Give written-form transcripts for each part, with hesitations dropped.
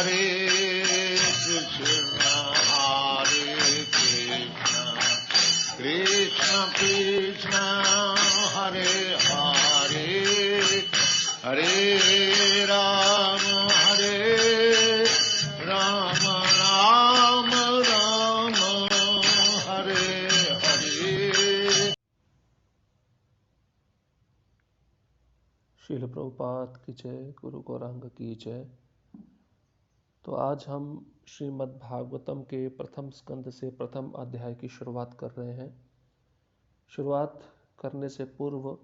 हरे कृष्ण कृष्ण कृष्ण हरे हरे हरे राम राम राम हरे हरे। श्रील प्रभुपाद की जय, गुरु गौरांग की जय। तो आज हम श्रीमद् भागवतम के प्रथम स्कंद से प्रथम अध्याय की शुरुआत कर रहे हैं। शुरुआत करने से पूर्व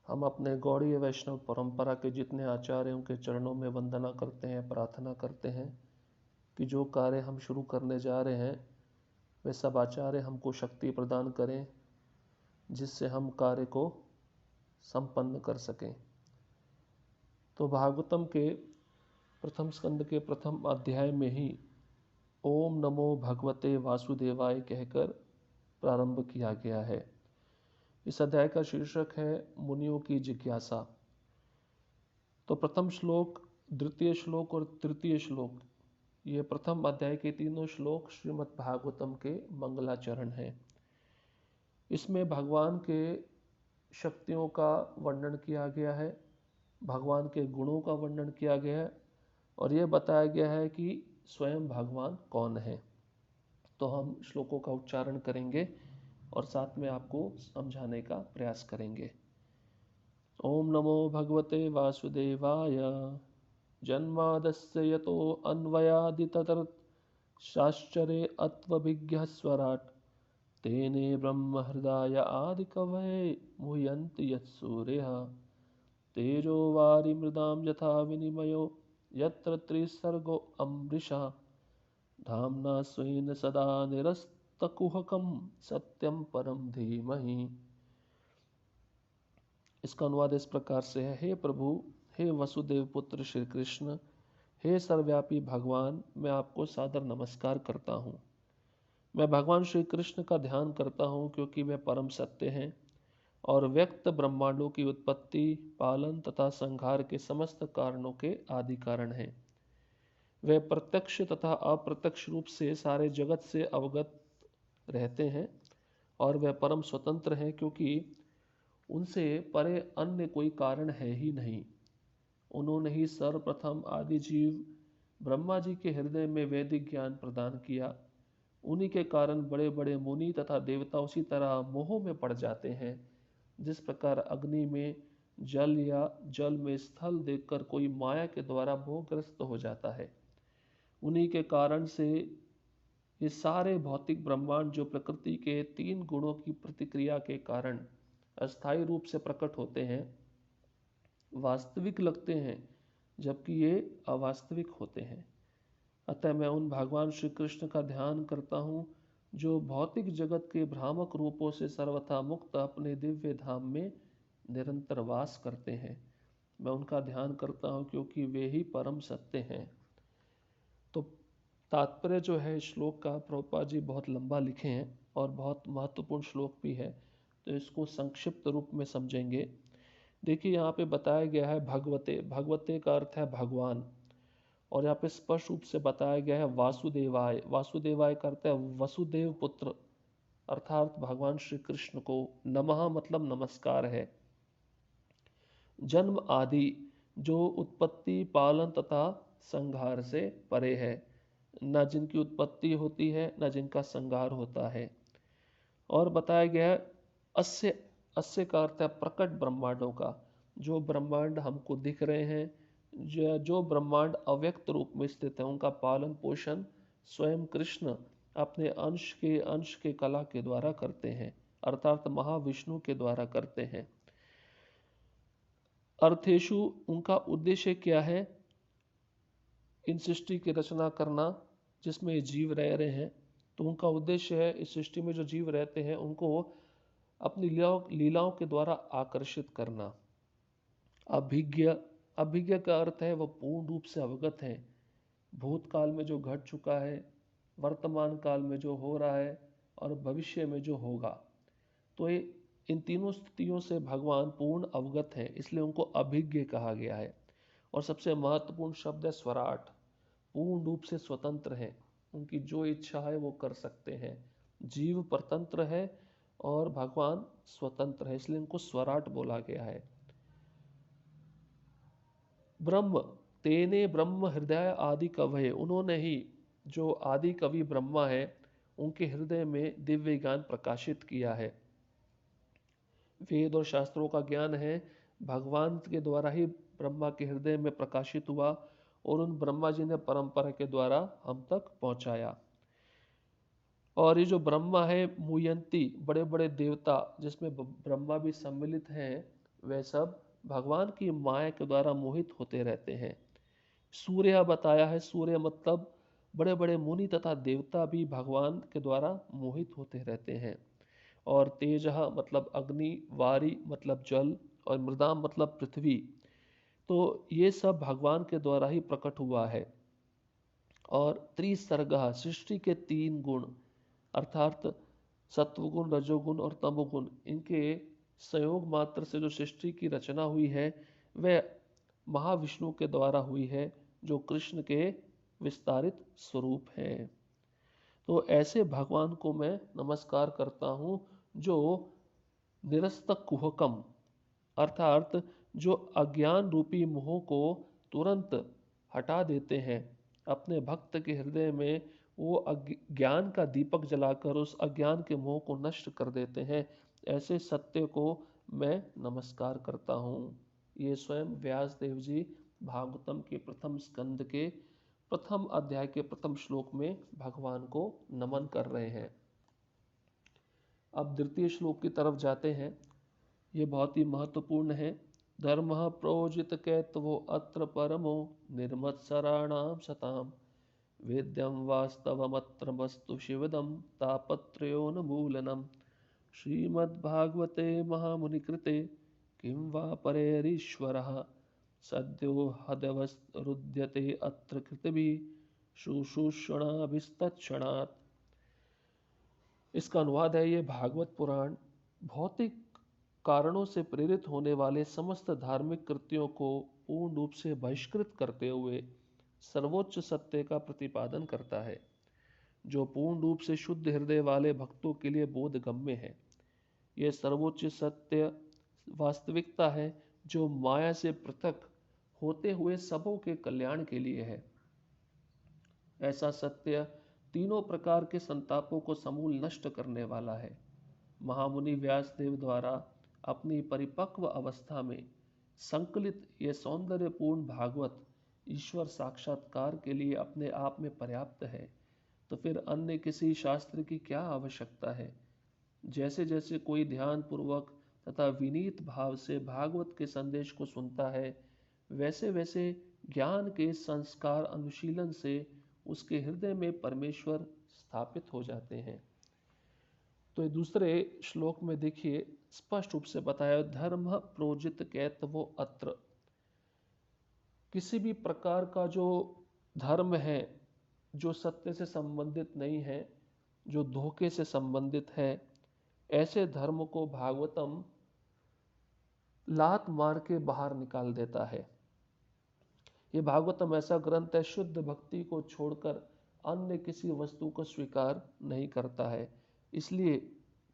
हम अपने गौड़ीय वैष्णव परंपरा के जितने आचार्यों के चरणों में वंदना करते हैं, प्रार्थना करते हैं कि जो कार्य हम शुरू करने जा रहे हैं वे सब आचार्य हमको शक्ति प्रदान करें जिससे हम कार्य को संपन्न कर सकें। तो भागवतम के प्रथम स्कंद के प्रथम अध्याय में ही ओम नमो भगवते वासुदेवाय कहकर प्रारंभ किया गया है। इस अध्याय का शीर्षक है मुनियों की जिज्ञासा। तो प्रथम श्लोक, द्वितीय श्लोक और तृतीय श्लोक, ये प्रथम अध्याय के तीनों श्लोक श्रीमद् भागवतम के मंगलाचरण हैं। इसमें भगवान के शक्तियों का वर्णन किया गया है, भगवान के गुणों का वर्णन किया गया है और यह बताया गया है कि स्वयं भगवान कौन है। तो हम श्लोकों का उच्चारण करेंगे और साथ में आपको समझाने का प्रयास करेंगे। ओम नमो भगवते वासुदेवाय जन्मादस्य यतो अन्वयादिततरशाश्चर्ये अत्वभिज्ञः स्वराट् तेने ब्रह्म हृदय आदिकवये मुह्यन्ति यत्सूर्यः तेजो वारिमृदां यथा विनिमयो यत्र त्रिसर्गो अमृषा धाम्ना स्वेन सदा निरस्तकुहकं सत्यं परम धीमहि। इसका अनुवाद इस प्रकार से है। हे प्रभु, हे वसुदेव पुत्र श्री कृष्ण, हे सर्वव्यापी भगवान, मैं आपको सादर नमस्कार करता हूँ। मैं भगवान श्री कृष्ण का ध्यान करता हूँ क्योंकि वे परम सत्य हैं और व्यक्त ब्रह्मांडों की उत्पत्ति, पालन तथा संहार के समस्त कारणों के आदि कारण हैं। वे प्रत्यक्ष तथा अप्रत्यक्ष रूप से सारे जगत से अवगत रहते हैं और वे परम स्वतंत्र हैं क्योंकि उनसे परे अन्य कोई कारण है ही नहीं। उन्होंने ही सर्वप्रथम आदि जीव ब्रह्मा जी के हृदय में वैदिक ज्ञान प्रदान किया। उन्हीं के कारण बड़े बड़े मुनि तथा देवता उसी तरह मोह में पड़ जाते हैं जिस प्रकार अग्नि में जल या जल में स्थल देखकर कोई माया के द्वारा मोहग्रस्त हो जाता है। उन्हीं के कारण से ये सारे भौतिक ब्रह्मांड जो प्रकृति के तीन गुणों की प्रतिक्रिया के कारण अस्थायी रूप से प्रकट होते हैं, वास्तविक लगते हैं जबकि ये अवास्तविक होते हैं। अतः मैं उन भगवान श्री कृष्ण का ध्यान करता हूँ जो भौतिक जगत के भ्रामक रूपों से सर्वथा मुक्त अपने दिव्य धाम में निरंतर वास करते हैं। मैं उनका ध्यान करता हूँ क्योंकि वे ही परम सत्य हैं। तो तात्पर्य जो है श्लोक का प्रभुपाद जी बहुत लंबा लिखे हैं और बहुत महत्वपूर्ण श्लोक भी है, तो इसको संक्षिप्त रूप में समझेंगे। देखिए यहाँ पे बताया गया है भगवते, भगवते का अर्थ है भगवान, और यहाँ पे स्पष्ट रूप से बताया गया है वासुदेवाय। वासुदेवाय का अर्थ है वसुदेव पुत्र, अर्थात भगवान श्री कृष्ण को। नमः मतलब नमस्कार है। जन्म आदि जो उत्पत्ति, पालन तथा संहार से परे है, न जिनकी उत्पत्ति होती है न जिनका संहार होता है। और बताया गया है अस्य, अस्य का अर्थ है प्रकट ब्रह्मांडों का। जो ब्रह्मांड हमको दिख रहे हैं, जो ब्रह्मांड अव्यक्त रूप में स्थित है, उनका पालन पोषण स्वयं कृष्ण अपने अंश के कला के द्वारा करते हैं, अर्थात महाविष्णु के द्वारा करते हैं। अर्थेषु उनका उद्देश्य क्या है? इन सृष्टि की रचना करना जिसमें जीव रह रहे हैं, तो उनका उद्देश्य है इस सृष्टि में जो जीव रहते हैं उनको अपनी लीलाओं के द्वारा आकर्षित करना। अभिज्ञ, अभिज्ञ का अर्थ है वह पूर्ण रूप से अवगत है, भूतकाल में जो घट चुका है, वर्तमान काल में जो हो रहा है और भविष्य में जो होगा। तो ये इन तीनों स्थितियों से भगवान पूर्ण अवगत है, इसलिए उनको अभिज्ञ कहा गया है। और सबसे महत्वपूर्ण शब्द है स्वराट। पूर्ण रूप से स्वतंत्र हैं, उनकी जो इच्छा है वो कर सकते हैं। जीव परतंत्र है और भगवान स्वतंत्र है, इसलिए इनको स्वराट बोला गया है। ब्रह्म तेने ब्रह्म हृदय आदि कवये, उन्होंने ही, जो आदि कवि ब्रह्मा है, उनके हृदय में दिव्य ज्ञान प्रकाशित किया है। वेद और शास्त्रों का ज्ञान है भगवान के द्वारा ही ब्रह्मा के हृदय में प्रकाशित हुआ और उन ब्रह्मा जी ने परंपरा के द्वारा हम तक पहुंचाया। और ये जो ब्रह्मा है मुयंती, बड़े बड़े देवता जिसमें ब्रह्मा भी सम्मिलित हैं, वे सब भगवान की माया के द्वारा मोहित होते रहते हैं। सूर्य बताया है, सूर्य मतलब बड़े बड़े मुनि तथा देवता भी भगवान के द्वारा मोहित होते रहते हैं। और तेजः मतलब अग्नि, वारी मतलब जल, और मृदाम मतलब पृथ्वी, तो ये सब भगवान के द्वारा ही प्रकट हुआ है। और त्रिसर्गः, सृष्टि के 3 गुण अर्थात सत्वगुण, रजोगुण और तमोगुण, इनके संयोग मात्र से जो सृष्टि की रचना हुई है वह महाविष्णु के द्वारा हुई है, जो कृष्ण के विस्तारित स्वरूप हैं। तो ऐसे भगवान को मैं नमस्कार करता हूँ, जो निरस्तक कुहकम अर्थात जो अज्ञान रूपी मोह को तुरंत हटा देते हैं। अपने भक्त के हृदय में वो ज्ञान का दीपक जलाकर उस अज्ञान के मोह को नष्ट कर देते हैं। ऐसे सत्य को मैं नमस्कार करता हूँ। ये स्वयं व्यास देव जी भागवतम के प्रथम स्कंद के प्रथम अध्याय के प्रथम श्लोक में भगवान को नमन कर रहे हैं। अब द्वितीय श्लोक की तरफ जाते हैं। ये बहुत ही महत्वपूर्ण है। धर्म प्रोजित कैतवो अत्र परमो निर्मत्सराणाम सताम वेद्यम वास्तवमत्र वस्तु शिवदम तापत्रयोन्मूलनम श्रीमद्भागवते महामुनिकृते किं वा परेरीश्वरः सद्यो हदवरुध्यते अत्र कृतभिः शुश्रूषणाभिस्तत्क्षणात्। इसका अनुवाद है, ये भागवत पुराण भौतिक कारणों से प्रेरित होने वाले समस्त धार्मिक कृत्यों को पूर्ण रूप से बहिष्कृत करते हुए सर्वोच्च सत्य का प्रतिपादन करता है, जो पूर्ण रूप से शुद्ध हृदय वाले भक्तों के लिए बोधगम्य है। यह सर्वोच्च सत्य वास्तविकता है जो माया से पृथक होते हुए सबों के कल्याण के लिए है। ऐसा सत्य तीनों प्रकार के संतापों को समूल नष्ट करने वाला है। महामुनि व्यासदेव द्वारा अपनी परिपक्व अवस्था में संकलित यह सौंदर्यपूर्ण भागवत ईश्वर साक्षात्कार के लिए अपने आप में पर्याप्त है, तो फिर अन्य किसी शास्त्र की क्या आवश्यकता है। जैसे जैसे कोई ध्यान पूर्वक तथा विनीत भाव से भागवत के संदेश को सुनता है, वैसे वैसे ज्ञान के संस्कार अनुशीलन से उसके हृदय में परमेश्वर स्थापित हो जाते हैं। तो दूसरे श्लोक में देखिए स्पष्ट रूप से बताया, धर्म प्रोजित कैतवो अत्र। किसी भी प्रकार का जो धर्म है जो सत्य से संबंधित नहीं है, जो धोखे से संबंधित है, ऐसे धर्म को भागवतम लात मार के बाहर निकाल देता है। ये भागवतम ऐसा ग्रंथ है शुद्ध भक्ति को छोड़कर अन्य किसी वस्तु को स्वीकार नहीं करता है। इसलिए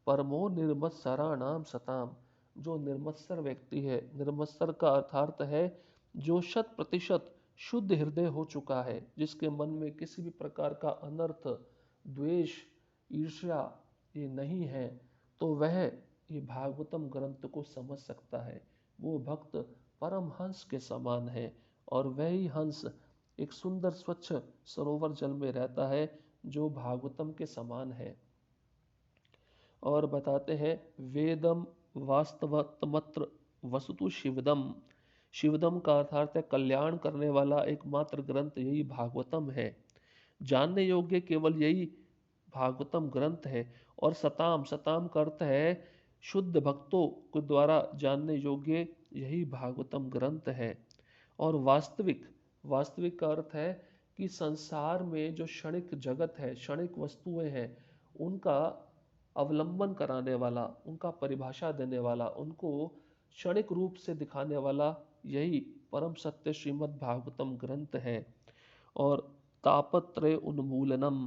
परमो निर्मत्सराणाम सताम, जो निर्मत्सर व्यक्ति है, निर्मत्सर का अर्थार्थ है जो 100% शुद्ध हृदय हो चुका है, जिसके मन में किसी भी प्रकार का अनर्थ, द्वेष, ईर्ष्या ये नहीं है, तो वह ये भागवतम ग्रंथ को समझ सकता है। वो भक्त परम हंस के समान है और वही हंस एक सुंदर स्वच्छ सरोवर जल में रहता है जो भागवतम के समान है। और बताते हैं, वेदम वास्तवतमत्र वसुतु शिवदम। शिवदम का अर्थात है कल्याण करने वाला एकमात्र ग्रंथ यही भागवतम है। जानने योग्य केवल यही भागवतम ग्रंथ है। और सताम, सताम का अर्थ है शुद्ध भक्तों के द्वारा जानने योग्य यही भागवतम ग्रंथ है। और वास्तविक, वास्तविक का अर्थ है कि संसार में जो क्षणिक जगत है, क्षणिक वस्तुएं हैं, उनका अवलंबन कराने वाला, उनका परिभाषा देने वाला, उनको क्षणिक रूप से दिखाने वाला यही परम सत्य श्रीमद् भागवतम ग्रंथ है। और तापत्रय उन्मूलनम।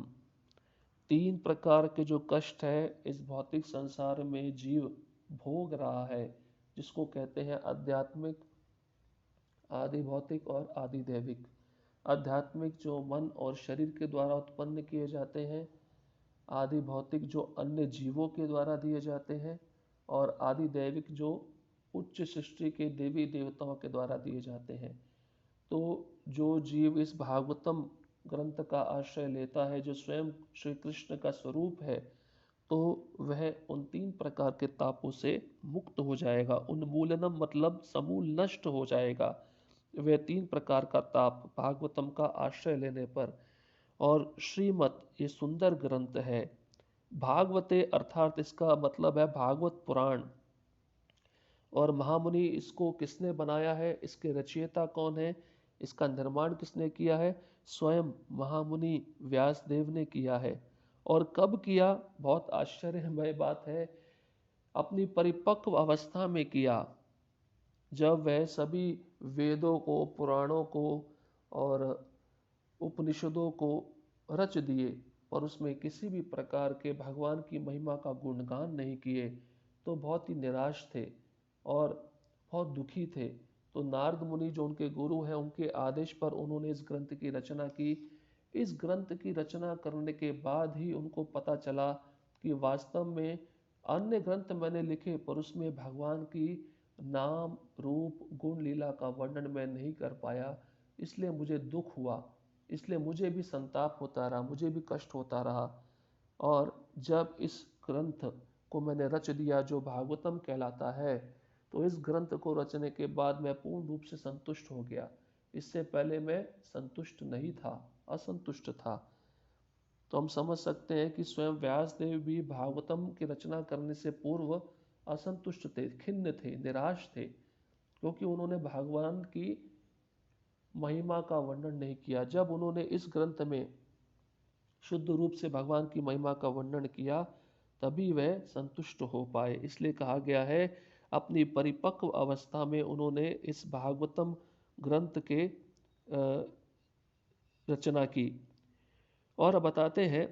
3 प्रकार के जो कष्ट है इस भौतिक संसार में जीव भोग रहा है, जिसको कहते हैं आध्यात्मिक, आदि भौतिक और आदि दैविक। आध्यात्मिक जो मन और शरीर के द्वारा उत्पन्न किए जाते हैं, आदि भौतिक जो अन्य जीवों के द्वारा दिए जाते हैं, और आदि दैविक जो उच्च सृष्टि के देवी देवताओं के द्वारा दिए जाते हैं। तो जो जीव इस भागवतम ग्रंथ का आश्रय लेता है, जो स्वयं श्री कृष्ण का स्वरूप है, तो वह उन 3 प्रकार के तापों से मुक्त हो जाएगा। उन्मूलनम मतलब समूल नष्ट हो जाएगा वह 3 प्रकार का ताप भागवतम का आश्रय लेने पर। और श्रीमत ये सुंदर ग्रंथ है। भागवते अर्थात इसका मतलब है भागवत पुराण। और महामुनि इसको किसने बनाया है, इसके रचयिता कौन है, इसका निर्माण किसने किया है? स्वयं महामुनि व्यासदेव ने किया है। और कब किया? बहुत आश्चर्यमय बात है, अपनी परिपक्व अवस्था में किया, जब वह सभी वेदों को, पुराणों को और उपनिषदों को रच दिए और उसमें किसी भी प्रकार के भगवान की महिमा का गुणगान नहीं किए, तो बहुत ही निराश थे और बहुत दुखी थे। तो नारद मुनि जो उनके गुरु हैं, उनके आदेश पर उन्होंने इस ग्रंथ की रचना की। इस ग्रंथ की रचना करने के बाद ही उनको पता चला कि वास्तव में अन्य ग्रंथ मैंने लिखे पर उसमें भगवान की नाम, रूप, गुण, लीला का वर्णन मैं नहीं कर पाया, इसलिए मुझे दुख हुआ, इसलिए मुझे भी संताप होता रहा, मुझे भी कष्ट होता रहा। और जब इस ग्रंथ को मैंने रच दिया जो भागवतम कहलाता है, तो इस ग्रंथ को रचने के बाद मैं पूर्ण रूप से संतुष्ट हो गया। इससे पहले मैं संतुष्ट नहीं था, असंतुष्ट था। तो हम समझ सकते हैं कि स्वयं व्यासदेव भी भागवतम की रचना करने से पूर्व असंतुष्ट थे, खिन्न थे, निराश थे, क्योंकि उन्होंने भगवान की महिमा का वर्णन नहीं किया। जब उन्होंने इस ग्रंथ में शुद्ध रूप से भगवान की महिमा का वर्णन किया, तभी वह संतुष्ट हो पाए। इसलिए कहा गया है, अपनी परिपक्व अवस्था में उन्होंने इस भागवतम ग्रंथ के रचना की। और बताते हैं,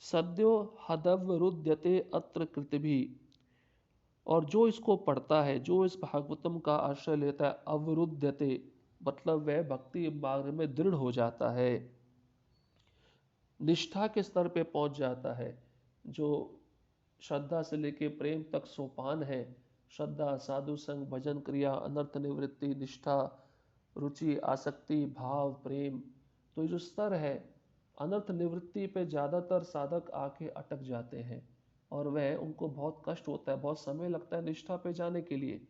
सद्यो हदवरुद्यते अत्र कृतिभी। और जो इसको पढ़ता है, जो इस भागवतम का आश्रय लेता है, अवरुद्यते मतलब वह भक्ति मार्ग में दृढ़ हो जाता है, निष्ठा के स्तर पे पहुंच जाता है। जो श्रद्धा से लेके प्रेम तक सोपान है, श्रद्धा, साधु संग, भजन, क्रिया, अनर्थ निवृत्ति, निष्ठा, रुचि, आसक्ति, भाव, प्रेम। तो ये जो स्तर है, अनर्थ निवृत्ति पे ज़्यादातर साधक आके अटक जाते हैं और वह उनको बहुत कष्ट होता है, बहुत समय लगता है निष्ठा पे जाने के लिए।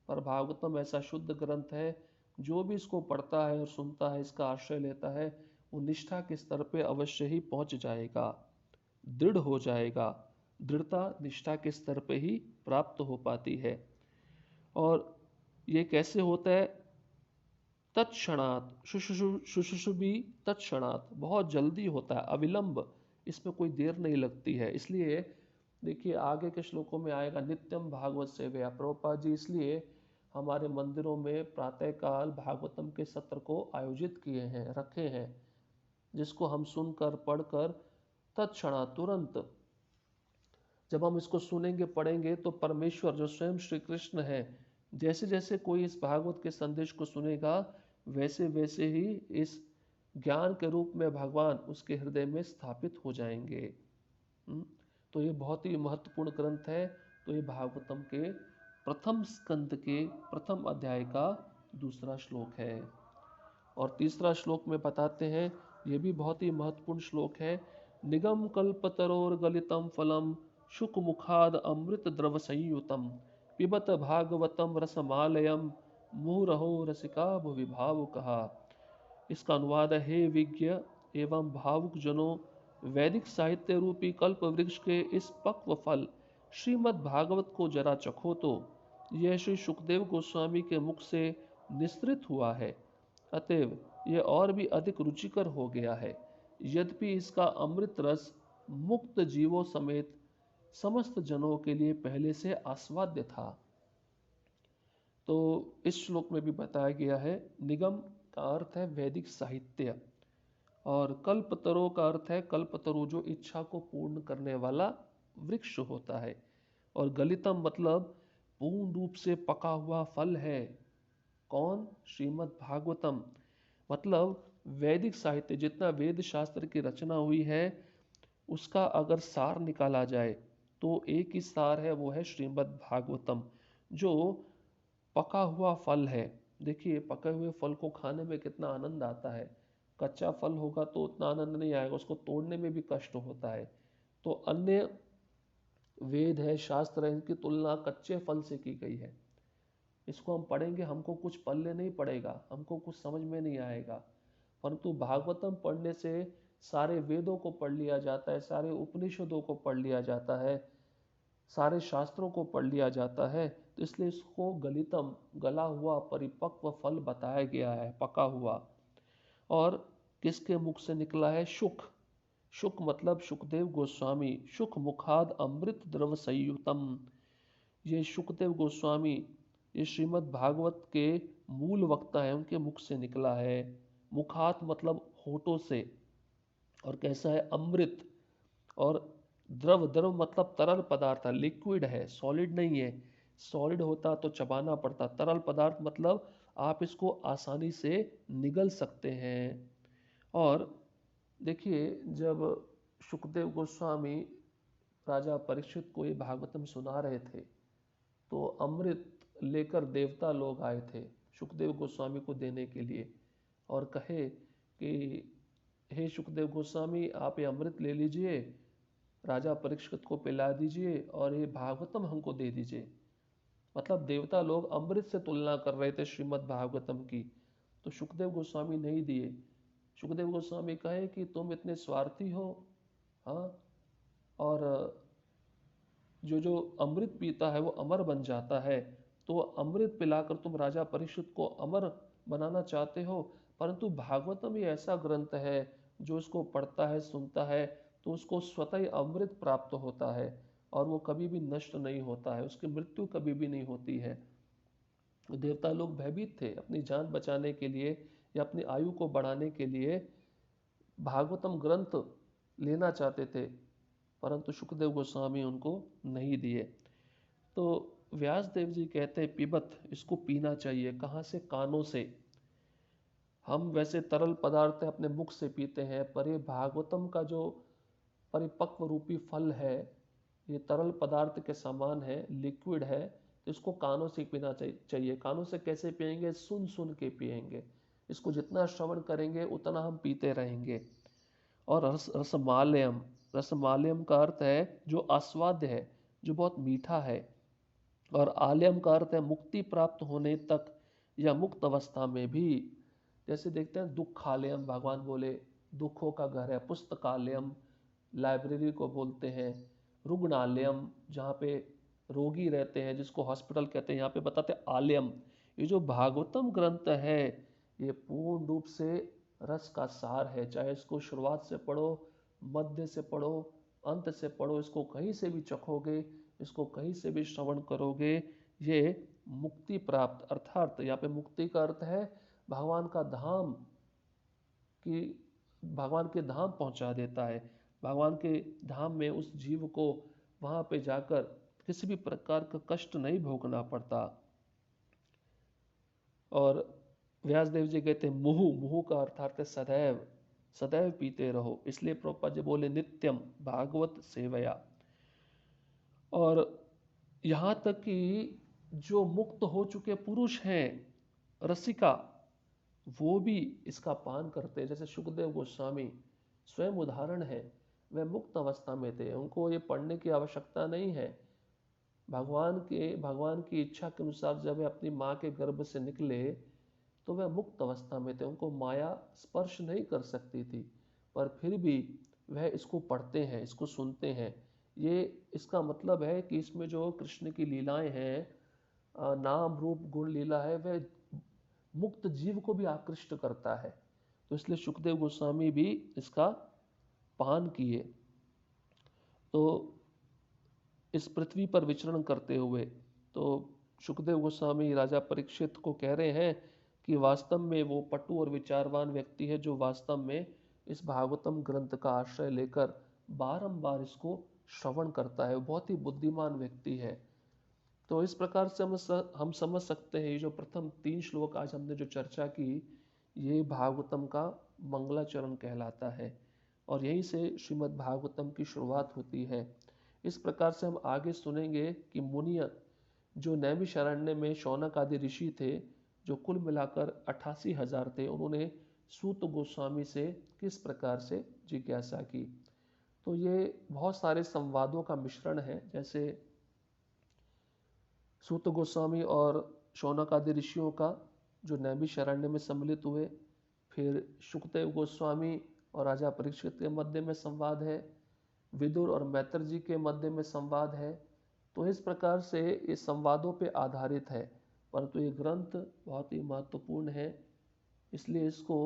पर भागवतम ऐसा शुद्ध ग्रंथ है, जो भी इसको पढ़ता है और सुनता है, इसका आश्रय लेता है, वो निष्ठा के स्तर पे अवश्य ही पहुंच जाएगा, दृढ़ हो जाएगा। दृढ़ता निष्ठा के स्तर पे ही प्राप्त हो पाती है। और ये कैसे होता है? तत्क्षणात, शुशुषुभि तत्क्षणात, बहुत जल्दी होता है, अविलंब, इसमें कोई देर नहीं लगती है। इसलिए देखिए आगे के श्लोकों में आएगा, नित्यम भागवत सेवया। प्रभुपाद जी इसलिए हमारे मंदिरों में प्रातःकाल भागवतम के सत्र को आयोजित किए हैं, रखे हैं, जिसको हम सुनकर, पढ़कर तत्क्षणात, तुरंत जब हम इसको सुनेंगे, पढ़ेंगे, तो परमेश्वर जो स्वयं श्री कृष्ण है, जैसे जैसे कोई इस भागवत के संदेश को सुनेगा, वैसे वैसे ही इस ज्ञान के रूप में भगवान उसके हृदय में स्थापित हो जाएंगे। तो ये बहुत ही महत्वपूर्ण ग्रंथ है। तो ये भागवतम के प्रथम स्कंद के प्रथम अध्याय का दूसरा श्लोक है। और तीसरा श्लोक में बताते हैं, ये भी बहुत ही महत्वपूर्ण श्लोक है। निगम कल्पतरोर गलितम फलम शुक मुखाद अमृत द्रव संयुतम पिबत भागवतम रसमालयम मुहुरहो रसिका भुवि भावुकहा। इसका अनुवाद है, हे विज्ञ एवं भावुक जनों, वैदिक साहित्य रूपी कल्प वृक्ष के इस पक्व फल श्रीमद् भागवत को जरा चखो तो। यह श्री सुखदेव गोस्वामी के मुख से निस्तृत हुआ है, अतएव यह और भी अधिक रुचिकर हो गया है। यद्यपि इसका अमृत रस मुक्त जीवों समेत समस्त जनों के लिए पहले से आस्वाद्य था। तो इस श्लोक में भी बताया गया है, निगम का अर्थ है वैदिक साहित्य, और कल्पतरो का अर्थ है कल्पतरु, जो इच्छा को पूर्ण करने वाला वृक्ष होता है। और गलितम मतलब पूर्ण रूप से पका हुआ फल है। कौन? श्रीमद् भागवतम। मतलब वैदिक साहित्य, जितना वेद शास्त्र की रचना हुई है उसका अगर सार निकाला जाए तो एक ही सार है, वो है श्रीमद् भागवतम, जो पका हुआ फल है। देखिए पके हुए फल को खाने में कितना आनंद आता है। कच्चा फल होगा तो उतना आनंद नहीं आएगा, उसको तोड़ने में भी कष्ट होता है। तो अन्य वेद है, शास्त्र है, इनकी तुलना कच्चे फल से की गई है। इसको हम पढ़ेंगे, हमको कुछ पल्ले नहीं पड़ेगा, हमको कुछ समझ में नहीं आएगा। परंतु भागवतम पढ़ने से सारे वेदों को पढ़ लिया जाता है, सारे उपनिषदों को पढ़ लिया जाता है, सारे शास्त्रों को पढ़ लिया जाता है। तो इसलिए इसको गलितम, गला हुआ परिपक्व फल बताया गया है, पका हुआ। और किसके मुख से निकला है? शुक। शुक मतलब सुखदेव गोस्वामी। शुक मुखाद अमृत द्रव संयुतम। ये सुखदेव गोस्वामी, ये श्रीमद् भागवत के मूल वक्ता है, उनके मुख से निकला है। मुखात मतलब होठों से। और कैसा है? अमृत। और द्रव, द्रव मतलब तरल पदार्थ है, लिक्विड है, सॉलिड नहीं है। सॉलिड होता तो चबाना पड़ता, तरल पदार्थ मतलब आप इसको आसानी से निगल सकते हैं। और देखिए जब सुखदेव गोस्वामी राजा परीक्षित को ये भागवतम सुना रहे थे तो अमृत लेकर देवता लोग आए थे सुखदेव गोस्वामी को देने के लिए, और कहे कि हे सुखदेव गोस्वामी, आप ये अमृत ले लीजिए, राजा परीक्षित को पिला दीजिए और ये भागवतम हमको दे दीजिए। मतलब देवता लोग अमृत से तुलना कर रहे थे श्रीमद् भागवतम की। तो सुखदेव गोस्वामी नहीं दिए। सुखदेव गोस्वामी कहे कि तुम इतने स्वार्थी हो, हाँ, और जो जो अमृत पीता है वो अमर बन जाता है, तो अमृत पिलाकर तुम राजा परीक्षित को अमर बनाना चाहते हो। परंतु भागवतम ये ऐसा ग्रंथ है जो इसको पढ़ता है, सुनता है, तो उसको स्वतः ही अमृत प्राप्त होता है और वो कभी भी नष्ट नहीं होता है, उसकी मृत्यु कभी भी नहीं होती है। देवता लोग भयभीत थे, अपनी जान बचाने के लिए या अपनी आयु को बढ़ाने के लिए भागवतम ग्रंथ लेना चाहते थे, परंतु सुखदेव गोस्वामी उनको नहीं दिए। तो व्यास देव जी कहते हैं पिबत, इसको पीना चाहिए। कहाँ से? कानों से। हम वैसे तरल पदार्थ अपने मुख से पीते हैं, पर ये भागवतम का जो परिपक्व रूपी फल है ये तरल पदार्थ के समान है, लिक्विड है, तो इसको कानों से पीना चाहिए। कानों से कैसे पिएंगे? सुन सुन के पिएंगे। इसको जितना श्रवण करेंगे उतना हम पीते रहेंगे। और रसमालयम, रसमालयम का अर्थ है जो आस्वाद्य है, जो बहुत मीठा है। और आलयम का अर्थ है मुक्ति प्राप्त होने तक या मुक्त अवस्था में भी। जैसे देखते हैं दुखालयम, भगवान बोले दुखों का घर है। पुस्तकालयम, लाइब्रेरी को बोलते हैं। रुग्णालयम, जहाँ पे रोगी रहते हैं, जिसको हॉस्पिटल कहते हैं, यहाँ पे बताते हैं आलयम। ये जो भागवतम ग्रंथ है ये पूर्ण रूप से रस का सार है। चाहे इसको शुरुआत से पढ़ो, मध्य से पढ़ो, अंत से पढ़ो, इसको कहीं से भी चखोगे, इसको कहीं से भी श्रवण करोगे, ये मुक्ति प्राप्त, अर्थात यहाँ पे मुक्ति का अर्थ है भगवान का धाम की, भगवान के धाम पहुंचा देता है। भगवान के धाम में उस जीव को वहां पे जाकर किसी भी प्रकार का कष्ट नहीं भोगना पड़ता। और व्यासदेव जी कहते हैं मुहु, मुहु का अर्थात है सदैव, सदैव पीते रहो। इसलिए प्रभुपाद जी बोले नित्यम भागवत सेवया। और यहाँ तक कि जो मुक्त हो चुके पुरुष हैं, रसिका, वो भी इसका पान करते हैं। जैसे सुखदेव गोस्वामी स्वयं उदाहरण है, वह मुक्त अवस्था में थे, उनको ये पढ़ने की आवश्यकता नहीं है। भगवान की इच्छा के अनुसार जब वे अपनी माँ के गर्भ से निकले तो वह मुक्त अवस्था में थे, उनको माया स्पर्श नहीं कर सकती थी, पर फिर भी वह इसको पढ़ते हैं, इसको सुनते हैं। ये इसका मतलब है कि इसमें जो कृष्ण की लीलाएं हैं, नाम रूप गुण लीला है, वह मुक्त जीव को भी आकृष्ट करता है। तो इसलिए सुखदेव गोस्वामी भी इसका पान किए। तो इस पृथ्वी पर विचरण करते हुए तो सुखदेव गोस्वामी राजा परीक्षित को कह रहे हैं कि वास्तव में वो पटु और विचारवान व्यक्ति है जो वास्तव में इस भागवतम ग्रंथ का आश्रय लेकर बारंबार इसको श्रवण करता है, बहुत ही बुद्धिमान व्यक्ति है। तो इस प्रकार से हम समझ सकते हैं, ये जो प्रथम 3 श्लोक आज हमने जो चर्चा की, ये भागवतम का मंगलाचरण कहलाता है और यहीं से श्रीमद् भागवतम की शुरुआत होती है। इस प्रकार से हम आगे सुनेंगे कि मुनिय जो नैमिषारण्य में शौनक आदि ऋषि थे, जो कुल मिलाकर 88,000 थे, उन्होंने सूत गोस्वामी से किस प्रकार से जिज्ञासा की। तो ये बहुत सारे संवादों का मिश्रण है। जैसे सूत गोस्वामी और शौनक आदि ऋषियों का जो नैमिषारण्य में सम्मिलित हुए, फिर शुकदेव गोस्वामी और राजा परीक्षित के मध्य में संवाद है, विदुर और मैत्र जी के मध्य में संवाद है। तो इस प्रकार से ये संवादों पे आधारित है, परंतु ये ग्रंथ बहुत ही महत्वपूर्ण है, इसलिए इसको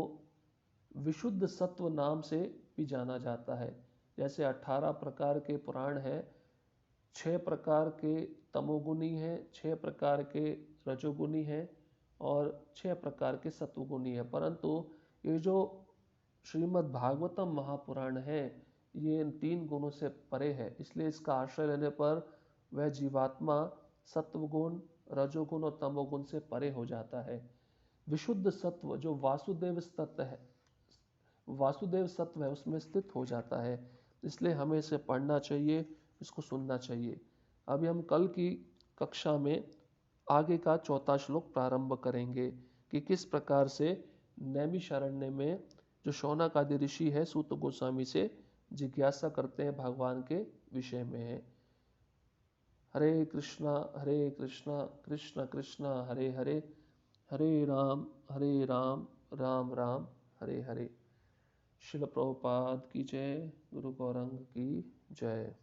विशुद्ध सत्व नाम से भी जाना जाता है। जैसे 18 प्रकार के पुराण हैं, 6 प्रकार के तमोगुणी हैं, 6 प्रकार के रजोगुणी हैं और 6 प्रकार के सत्वगुणी हैं, परंतु ये जो श्रीमद् भागवतम महापुराण है, ये इन 3 गुणों से परे है। इसलिए इसका आश्रय लेने पर वह जीवात्मा सत्वगुण, रजोगुण और तमोगुण से परे हो जाता है। विशुद्ध सत्व जो वासुदेव सत्व है, वासुदेव सत्व है, उसमें स्थित हो जाता है। इसलिए हमें इसे पढ़ना चाहिए, इसको सुनना चाहिए। अभी हम कल की कक्षा में आगे का 4था श्लोक प्रारंभ करेंगे कि किस प्रकार से नैमिषारण्य में जो शौनक आदि ऋषि है सूत गोस्वामी से जिज्ञासा करते हैं भगवान के विषय में है। हरे कृष्णा कृष्ण कृष्ण हरे हरे, हरे राम राम राम हरे हरे। शिल प्रभुपाद की जय, गुरु गौरंग की जय।